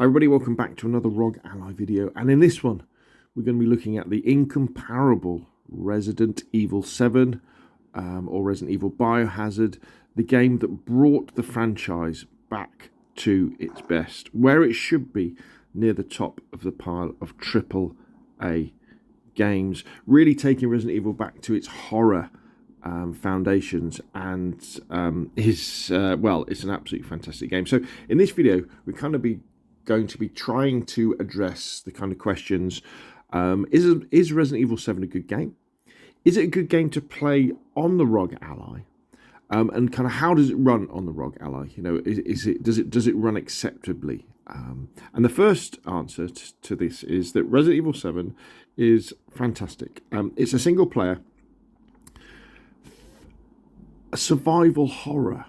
Hi everybody, welcome back to another ROG Ally video, and in this one we're going to be looking at the incomparable Resident Evil 7 or Resident Evil Biohazard, the game that brought the franchise back to its best, where it should be near the top of the pile of AAA games, really taking Resident Evil back to its horror foundations, and it's an absolutely fantastic game. So in this video we're going to be trying to address the kind of questions. Is Resident Evil 7 a good game? Is it a good game to play on the ROG Ally? And kind of how does it run on the ROG Ally? You know, does it run acceptably? And the first answer to this is that Resident Evil 7 is fantastic. It's a single player, a survival horror.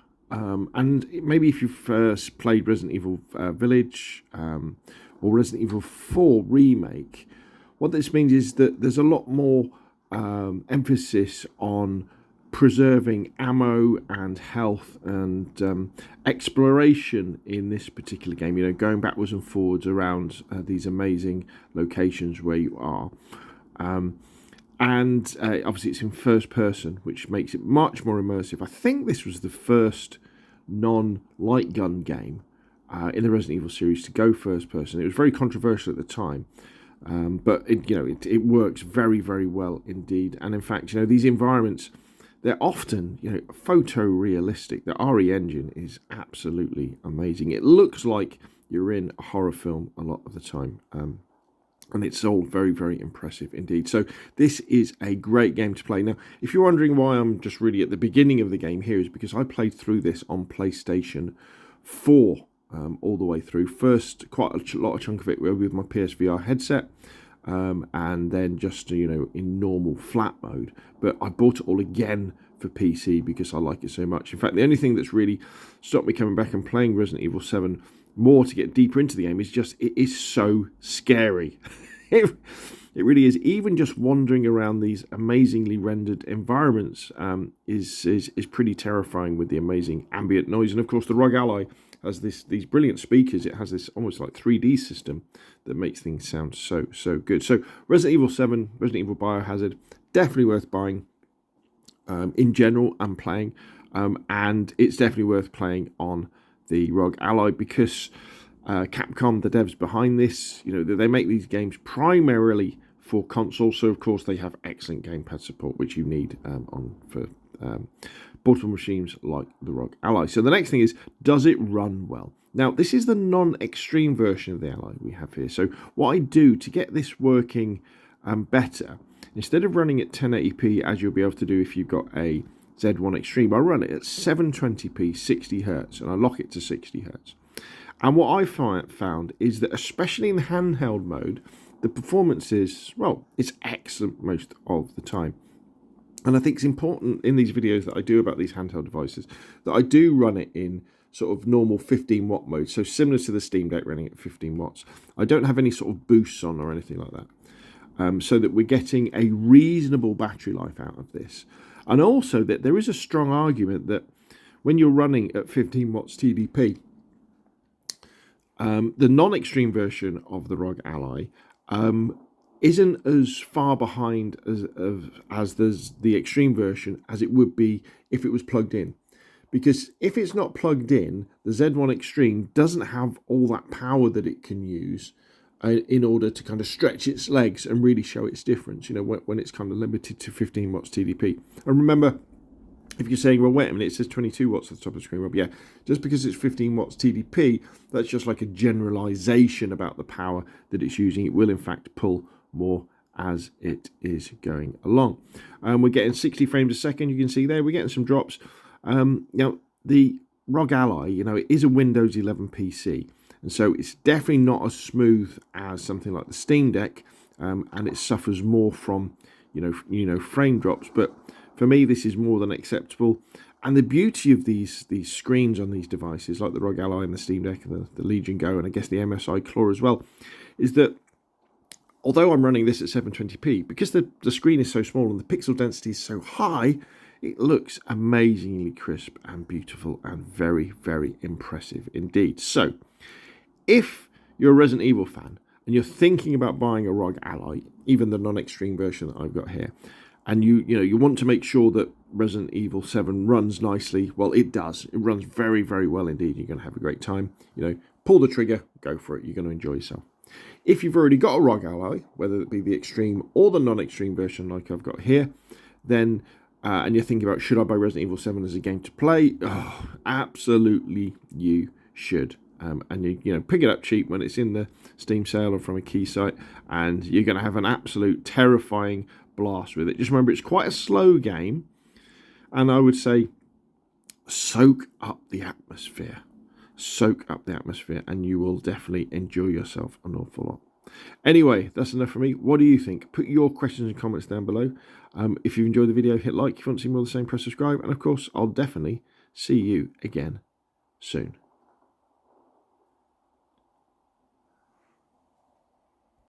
And maybe if you've first played Resident Evil Village or Resident Evil 4 Remake, what this means is that there's a lot more emphasis on preserving ammo and health and exploration in this particular game. You know, going backwards and forwards around these amazing locations where you are. And obviously it's in first person, which makes it much more immersive. I think this was the first non-light gun game in the Resident Evil series to go first person. It was very controversial at the time, but it works very, very well indeed. And in fact, these environments, they're often photorealistic. The RE engine is absolutely amazing. It looks like you're in a horror film a lot of the time. And it's all very, very impressive indeed. So this is a great game to play. Now, if you're wondering why I'm just really at the beginning of the game here, is because I played through this on PlayStation 4 all the way through. First, quite a lot of chunk of it with my PSVR headset, and then just in normal flat mode. But I bought it all again for PC because I like it so much. In fact, the only thing that's really stopped me coming back and playing Resident Evil 7 more to get deeper into the game is just it is so scary. It really is. Even just wandering around these amazingly rendered environments is pretty terrifying with the amazing ambient noise. And of course, the ROG Ally has these brilliant speakers. It has this almost like 3D system that makes things sound so good. So Resident Evil 7, Resident Evil Biohazard, definitely worth buying in general and playing, and it's definitely worth playing on the ROG Ally because Capcom, the devs behind this, they make these games primarily for console. So of course they have excellent gamepad support, which you need for portable machines like the ROG Ally. So the next thing is, does it run well? Now, this is the non-extreme version of the Ally we have here. So what I do to get this working better, instead of running at 1080p as you'll be able to do if you've got a Z1 Extreme, I run it at 720p 60 Hz, and I lock it to 60 Hz. And what I found is that, especially in the handheld mode, the performance is, well, it's excellent most of the time. And I think it's important in these videos that I do about these handheld devices that I do run it in sort of normal 15 watt mode, so similar to the Steam Deck running at 15 watts. I don't have any sort of boosts on or anything like that, so that we're getting a reasonable battery life out of this. And also that there is a strong argument that when you're running at 15 watts TDP, the non-extreme version of the ROG Ally isn't as far behind as the extreme version as it would be if it was plugged in. Because if it's not plugged in, the Z1 Extreme doesn't have all that power that it can use in order to kind of stretch its legs and really show its difference, when it's kind of limited to 15 watts TDP. And remember, if you're saying, well, wait a minute, it says 22 watts at the top of the screen. Well, yeah, just because it's 15 watts TDP, that's just like a generalization about the power that it's using. It will, in fact, pull more as it is going along. We're getting 60 frames a second. You can see there, we're getting some drops. Now, the ROG Ally, it is a Windows 11 PC. And so it's definitely not as smooth as something like the Steam Deck, and it suffers more from, frame drops. But for me, this is more than acceptable. And the beauty of these screens on these devices, like the ROG Ally and the Steam Deck and the Legion Go, and I guess the MSI Claw as well, is that although I'm running this at 720p, because the screen is so small and the pixel density is so high, it looks amazingly crisp and beautiful and very, very impressive indeed. So if you're a Resident Evil fan and you're thinking about buying a ROG Ally, even the non-extreme version that I've got here, and you want to make sure that Resident Evil 7 runs nicely, well, it does. It runs very, very well indeed. You're going to have a great time. Pull the trigger, go for it. You're going to enjoy yourself. If you've already got a ROG Ally, whether it be the extreme or the non-extreme version like I've got here, then and you're thinking about, should I buy Resident Evil 7 as a game to play? Oh, absolutely you should. And you pick it up cheap when it's in the Steam sale or from a key site, and you're going to have an absolute terrifying blast with it. Just remember, it's quite a slow game, and I would say soak up the atmosphere. Soak up the atmosphere, and you will definitely enjoy yourself an awful lot. Anyway, that's enough for me. What do you think? Put your questions and comments down below. If you enjoyed the video, hit like. If you want to see more of the same, press subscribe. And of course, I'll definitely see you again soon.